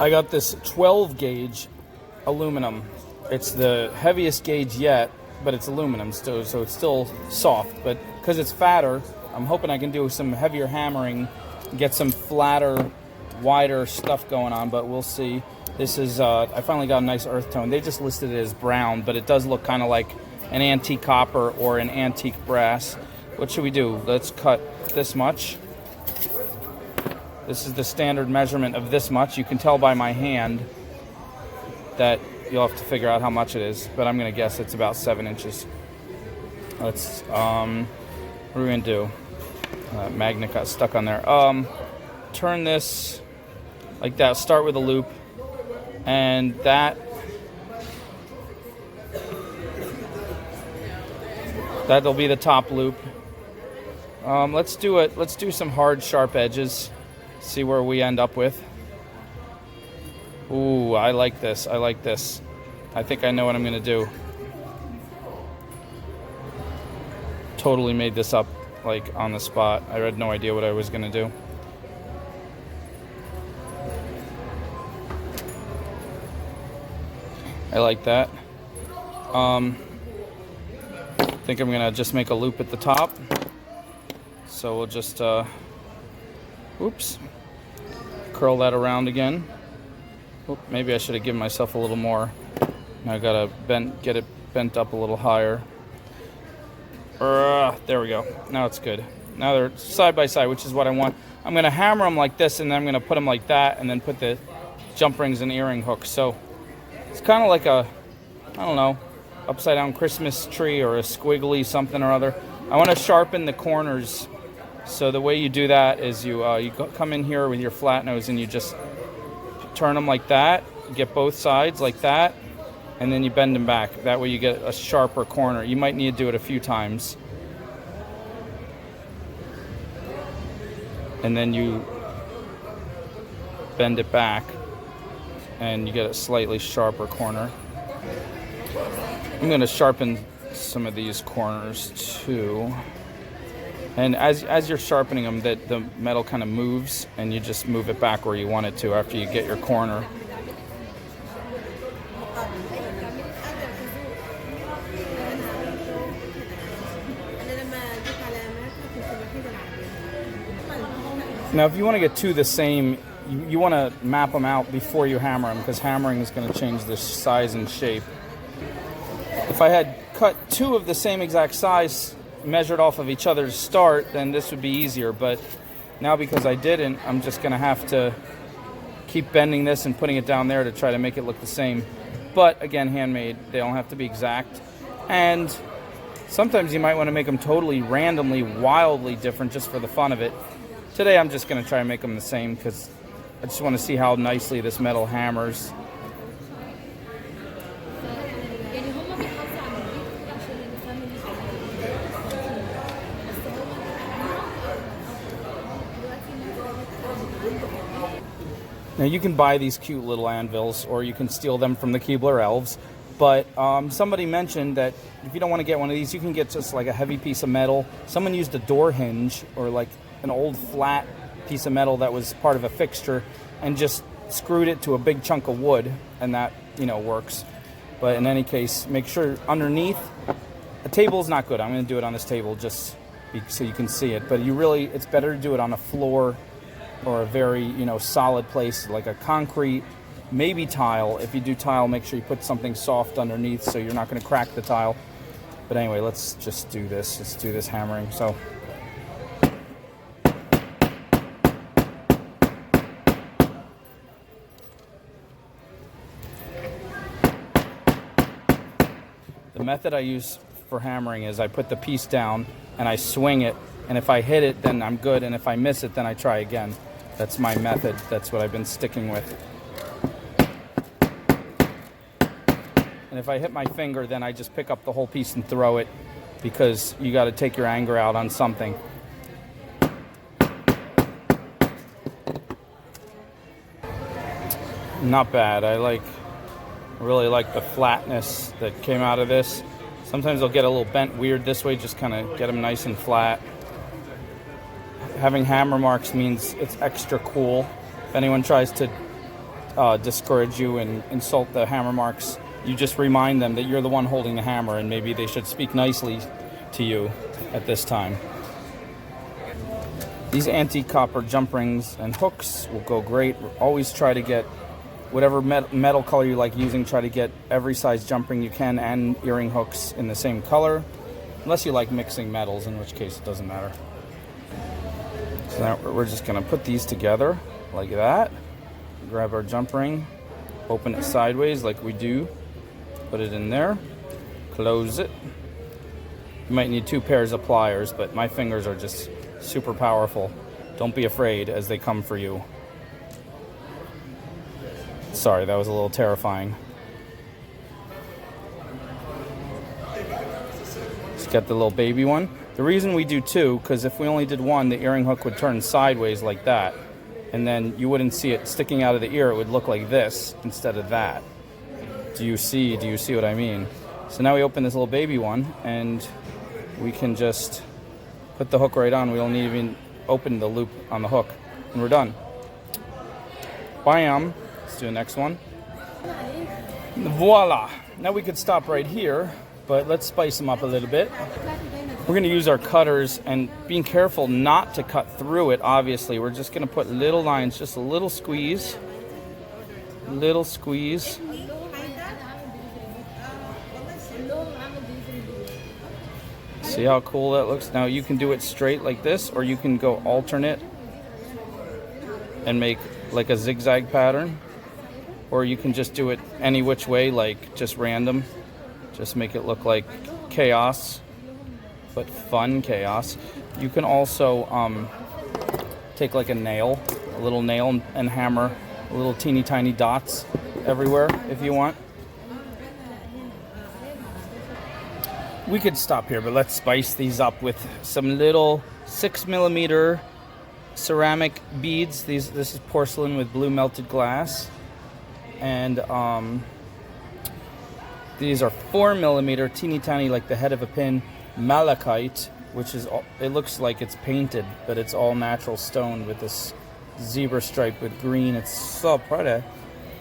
I got this 12 gauge aluminum. It's the heaviest gauge yet, but it's aluminum, so it's still soft. But because it's fatter, I'm hoping I can do some heavier hammering, get some flatter, wider stuff going on, but we'll see. This is, I finally got a nice earth tone. They just listed it as brown, but it does look kind of like an antique copper or an antique brass. What should we do? Let's cut this much. This is the standard measurement of this much. You can tell by my hand that you'll have to figure out how much it is, but I'm going to guess it's about 7 inches. Let's, what are we going to do? Magnet got stuck on there. Turn this like that. Start with a loop, and that'll be the top loop. Let's do some hard, sharp edges. See where we end up with. Ooh, I like this. I like this. I think I know what I'm going to do. Totally made this up, like, on the spot. I had no idea what I was going to do. I like that. I think I'm going to just make a loop at the top. So we'll just, oops, curl that around again. Oop, maybe I should have given myself a little more. Now I gotta get it bent up a little higher. There we go. Now it's good. Now they're side by side, which is what I want. I'm gonna hammer them like this, and then I'm gonna put them like that, and then put the jump rings and earring hooks. So it's kind of like a, I don't know, upside down Christmas tree or a squiggly something or other. I want to sharpen the corners. So the way you do that is you come in here with your flat nose and you just turn them like that, get both sides like that, and then you bend them back. That way you get a sharper corner. You might need to do it a few times. And then you bend it back and you get a slightly sharper corner. I'm going to sharpen some of these corners too. And as you're sharpening them, the metal kind of moves, and you just move it back where you want it to after you get your corner. Now, if you want to get two the same, you want to map them out before you hammer them, because hammering is going to change the size and shape. If I had cut two of the same exact size, measured off of each other's start, then this would be easier. But now, because I didn't, I'm just going to have to keep bending this and putting it down there to try to make it look the same. But again, handmade, they don't have to be exact. And sometimes you might want to make them totally randomly, wildly different just for the fun of it. Today I'm just going to try and make them the same because I just want to see how nicely this metal hammers. Now you can buy these cute little anvils, or you can steal them from the Keebler elves. But somebody mentioned that if you don't want to get one of these, you can get just like a heavy piece of metal. Someone used a door hinge or like an old flat piece of metal that was part of a fixture and just screwed it to a big chunk of wood, and that, you know, works. But in any case, make sure underneath, a table is not good. I'm going to do it on this table just so you can see it. But it's better to do it on a floor or a very, you know, solid place like a concrete, maybe tile. If you do tile, make sure you put something soft underneath so you're not going to crack the tile. But anyway, let's just do this. Let's do this hammering. So the method I use for hammering is I put the piece down and I swing it, and if I hit it, then I'm good, and if I miss it, then I try again. That's my method. That's what I've been sticking with. And if I hit my finger, then I just pick up the whole piece and throw it, because you got to take your anger out on something. Not bad. I really like the flatness that came out of this. Sometimes they'll get a little bent weird this way, just kind of get them nice and flat. Having hammer marks means it's extra cool. If anyone tries to discourage you and insult the hammer marks. You just remind them that you're the one holding the hammer, and maybe they should speak nicely to you at this time. These antique copper jump rings and hooks will go great. Always try to get whatever metal color you like using. Try to get every size jump ring you can and earring hooks in the same color. Unless you like mixing metals, in which case it doesn't matter. So now we're just going to put these together like that. Grab our jump ring, open it sideways like we do. Put it in there, close it. You might need 2 pairs of pliers, but my fingers are just super powerful. Don't be afraid as they come for you. Sorry, that was a little terrifying. Just get the little baby one. The reason we do 2, because if we only did 1, the earring hook would turn sideways like that. And then you wouldn't see it sticking out of the ear. It would look like this instead of that. Do you see what I mean? So now we open this little baby one, and we can just put the hook right on. We don't need to even open the loop on the hook, and we're done. Bam! Let's do the next one. Voila! Now we could stop right here, but let's spice them up a little bit. We're going to use our cutters, and being careful not to cut through it, obviously. We're just going to put little lines, just a little squeeze. Little squeeze. See how cool that looks? Now you can do it straight like this, or you can go alternate and make like a zigzag pattern, or you can just do it any which way, like just random. Just make it look like chaos, but fun chaos. You can also take like a little nail, and hammer little teeny tiny dots everywhere if you want. We could stop here, but let's spice these up with some little 6mm ceramic beads. This is porcelain with blue melted glass, and these are 4mm, teeny tiny, like the head of a pin, malachite, which is it looks like it's painted, but it's all natural stone with this zebra stripe with green. It's so pretty.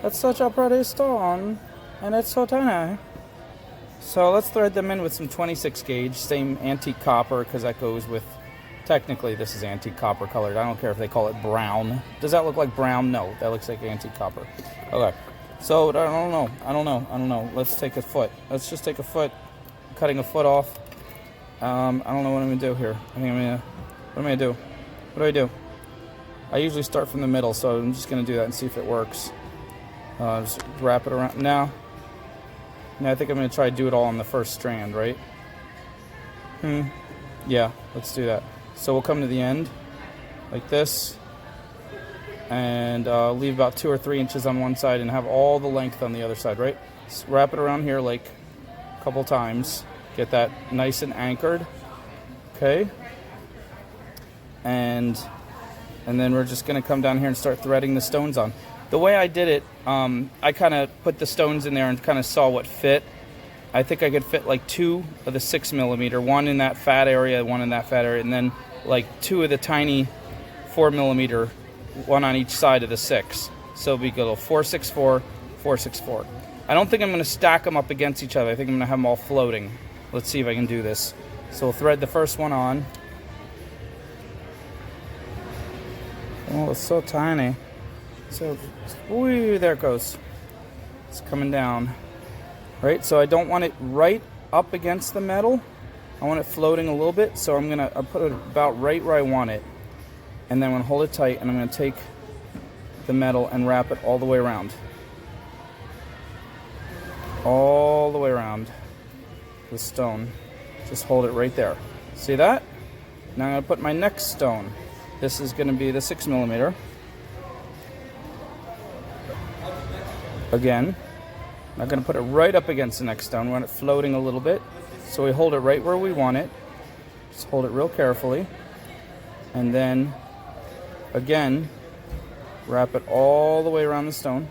It's such a pretty stone, and it's so tiny. So let's thread them in with some 26 gauge, same antique copper, because that goes with, technically this is antique copper colored. I don't care if they call it brown. Does that look like brown? No, that looks like antique copper. Okay, so I don't know. Let's take a foot. Let's just take a foot, cutting a foot off. I don't know what I'm going to do here. What am I going to do? What do I do? I usually start from the middle, so I'm just going to do that and see if it works. Just wrap it around. Now I think I'm going to try to do it all on the first strand, right? Yeah, let's do that. So we'll come to the end, like this, and leave about 2 or 3 inches on one side and have all the length on the other side, right? Just wrap it around here like a couple times. Get that nice and anchored, okay? And then we're just going to come down here and start threading the stones on. The way I did it, I kind of put the stones in there and kind of saw what fit. I think I could fit like 2 of the 6mm, one in that fat area, one in that fat area, and then like 2 of the tiny 4mm, one on each side of the 6. So we go 464, 464. I don't think I'm going to stack them up against each other. I think I'm going to have them all floating. Let's see if I can do this. So we'll thread the first one on. Oh, it's so tiny. So, ooh, there it goes. It's coming down. Right, so I don't want it right up against the metal. I want it floating a little bit, so I'll put it about right where I want it. And then I'm going to hold it tight, and I'm going to take the metal and wrap it all the way around. All the way around the stone. Just hold it right there. See that? Now I'm going to put my next stone. This is going to be the 6mm. Again, I'm going to put it right up against the next stone. We want it floating a little bit. So we hold it right where we want it. Just hold it real carefully. And then, again, wrap it all the way around the stone.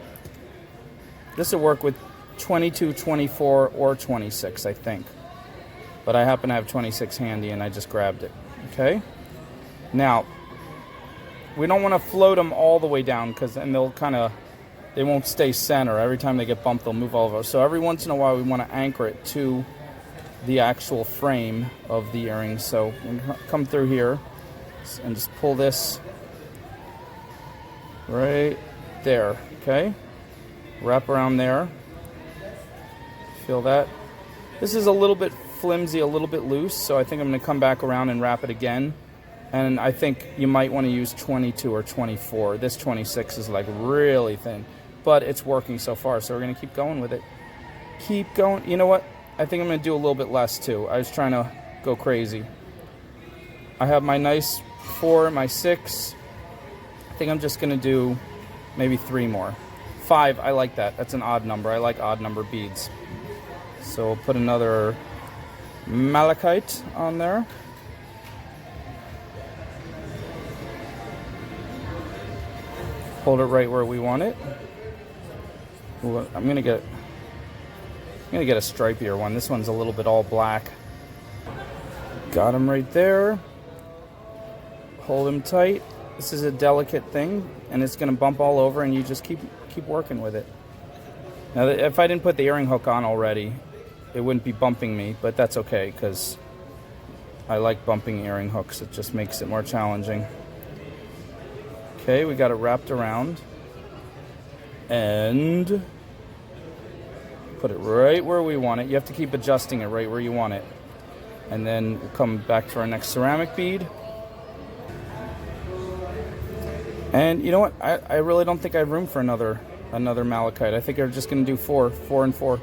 This will work with 22, 24, or 26, I think. But I happen to have 26 handy, and I just grabbed it. Okay? Now, we don't want to float them all the way down, because then they'll kind of they won't stay center. Every time they get bumped, they'll move all over. So every once in a while, we want to anchor it to the actual frame of the earring. So we come through here and just pull this right there, okay? Wrap around there. Feel that? This is a little bit flimsy, a little bit loose, so I think I'm going to come back around and wrap it again. And I think you might want to use 22 or 24. This 26 is like really thin, but it's working so far, so we're going to keep going with it. Keep going. You know what? I think I'm going to do a little bit less too. I was trying to go crazy. I have my nice 4, my 6. I think I'm just going to do maybe 3 more. 5, I like that. That's an odd number. I like odd number beads. So we'll put another malachite on there. Hold it right where we want it. Ooh, I'm gonna get a stripier one. This one's a little bit all black. Got him right there. Hold him tight. This is a delicate thing, and it's gonna bump all over, and you just keep working with it. Now, if I didn't put the earring hook on already, it wouldn't be bumping me, but that's okay because I like bumping earring hooks. It just makes it more challenging. Okay, we got it wrapped around, and put it right where we want it. You have to keep adjusting it right where you want it. And then we'll come back to our next ceramic bead. And you know what? I really don't think I have room for another malachite. I think I'm just going to do 4 and 4.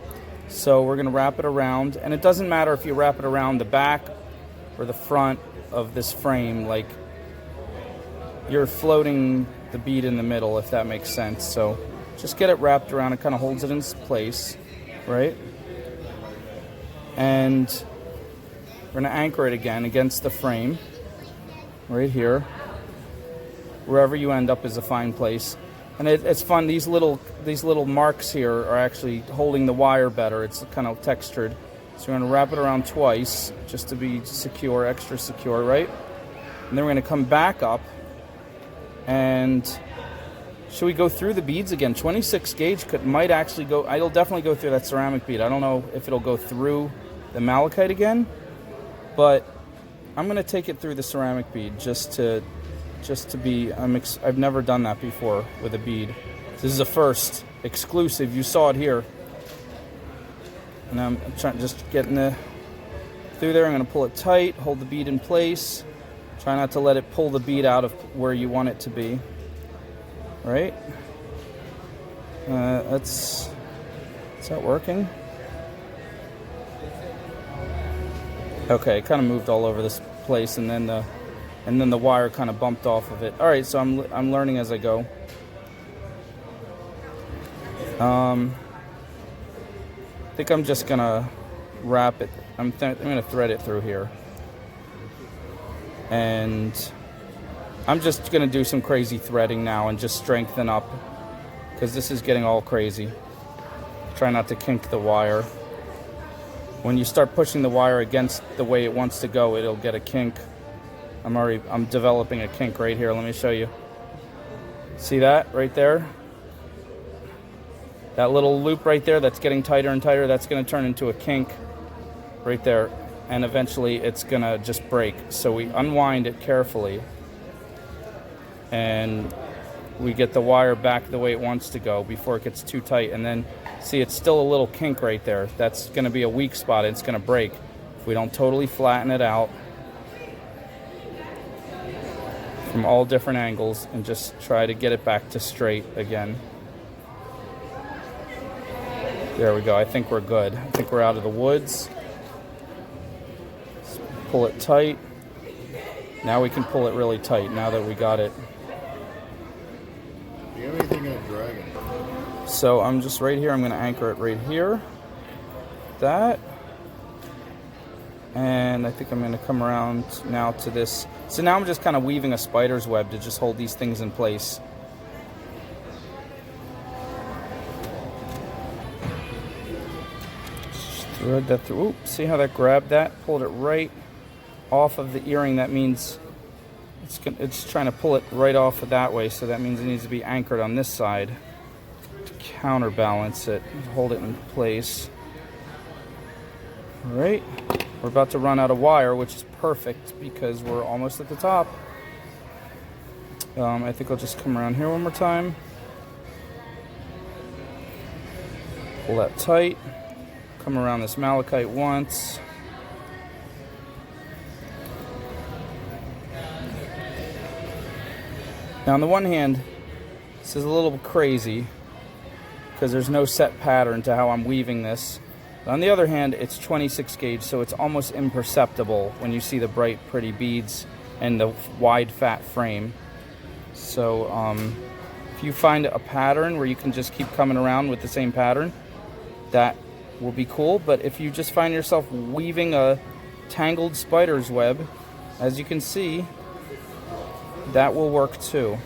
So we're going to wrap it around. And it doesn't matter if you wrap it around the back or the front of this frame. Like, you're floating the bead in the middle, if that makes sense. So just get it wrapped around. It kind of holds it in place, right? And we're going to anchor it again against the frame right here. Wherever you end up is a fine place. And it's fun. These little marks here are actually holding the wire better. It's kind of textured. So we're going to wrap it around twice just to be secure, extra secure, right? And then we're going to come back up. And should we go through the beads again? 26 gauge might actually go. It'll definitely go through that ceramic bead. I don't know if it'll go through the malachite again, but I'm going to take it through the ceramic bead just to be. I've never done that before with a bead. This is a first, exclusive. You saw it here, and I'm trying just getting through there. I'm going to pull it tight, hold the bead in place. Try not to let it pull the bead out of where you want it to be. Right? Is that working? Okay, it kind of moved all over this place, and then the wire kind of bumped off of it. All right, so I'm learning as I go. I think I'm just gonna wrap it. I'm gonna thread it through here, and I'm just gonna do some crazy threading now and just strengthen up because this is getting all crazy. Try not to kink the wire. When you start pushing the wire against the way it wants to go, it'll get a kink. I'm developing a kink right here. Let me show you. See that right there? That little loop right there that's getting tighter and tighter, that's going to turn into a kink right there. And eventually it's going to just break. So we unwind it carefully. And we get the wire back the way it wants to go before it gets too tight. And then, see, it's still a little kink right there. That's going to be a weak spot. It's going to break if we don't totally flatten it out from all different angles and just try to get it back to straight again. There we go. I think we're good. I think we're out of the woods. Let's pull it tight. Now we can pull it really tight now that we got it. Do you have anything on dragon? So I'm just right here. I'm going to anchor it right here. That. And I think I'm going to come around now to this. So now I'm just kind of weaving a spider's web to just hold these things in place. Just thread that through. Oops, see how that grabbed that? Pulled it right off of the earring. That means it's trying to pull it right off of that way. So that means it needs to be anchored on this side. counterbalance it, hold it in place. All right, we're about to run out of wire, which is perfect because we're almost at the top. I think I'll just come around here one more time. Pull that tight. Come around this malachite once. Now on the one hand, this is a little crazy because there's no set pattern to how I'm weaving this. But on the other hand, it's 26 gauge, so it's almost imperceptible when you see the bright, pretty beads and the wide, fat frame. So if you find a pattern where you can just keep coming around with the same pattern, that will be cool. But if you just find yourself weaving a tangled spider's web, as you can see, that will work too.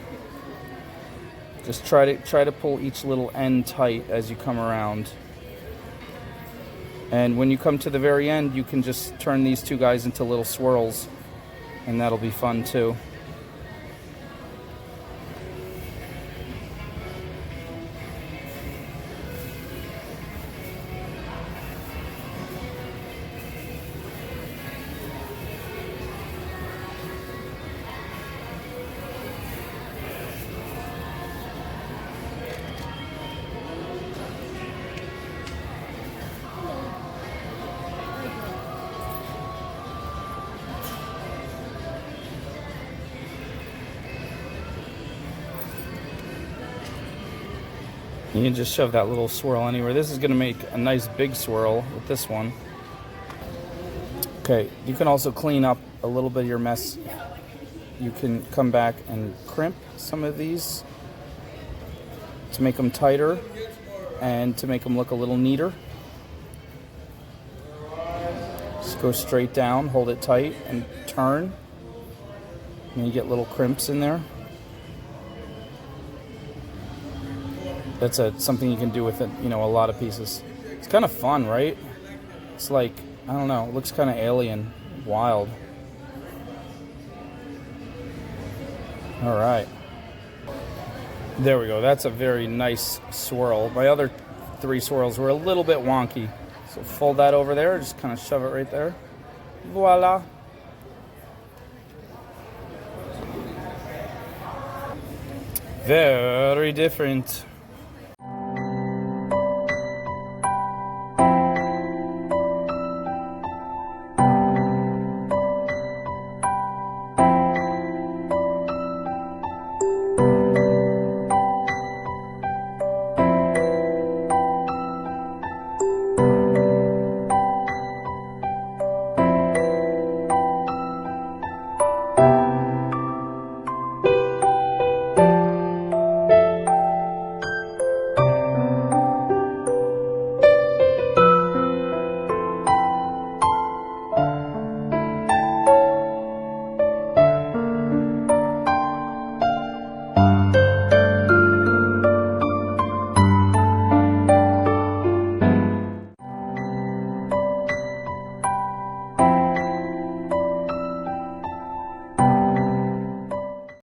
Just try to pull each little end tight as you come around. And when you come to the very end, you can just turn these two guys into little swirls, and that'll be fun too. You can just shove that little swirl anywhere. This is going to make a nice big swirl with this one. Okay, you can also clean up a little bit of your mess. You can come back and crimp some of these to make them tighter and to make them look a little neater. Just go straight down, hold it tight, and turn. And you get little crimps in there. That's something you can do with it, a lot of pieces. It's kind of fun, right? It's like, I don't know, it looks kind of alien, wild. All right. There we go. That's a very nice swirl. My other 3 swirls were a little bit wonky. So fold that over there, just kind of shove it right there. Voila. Very different.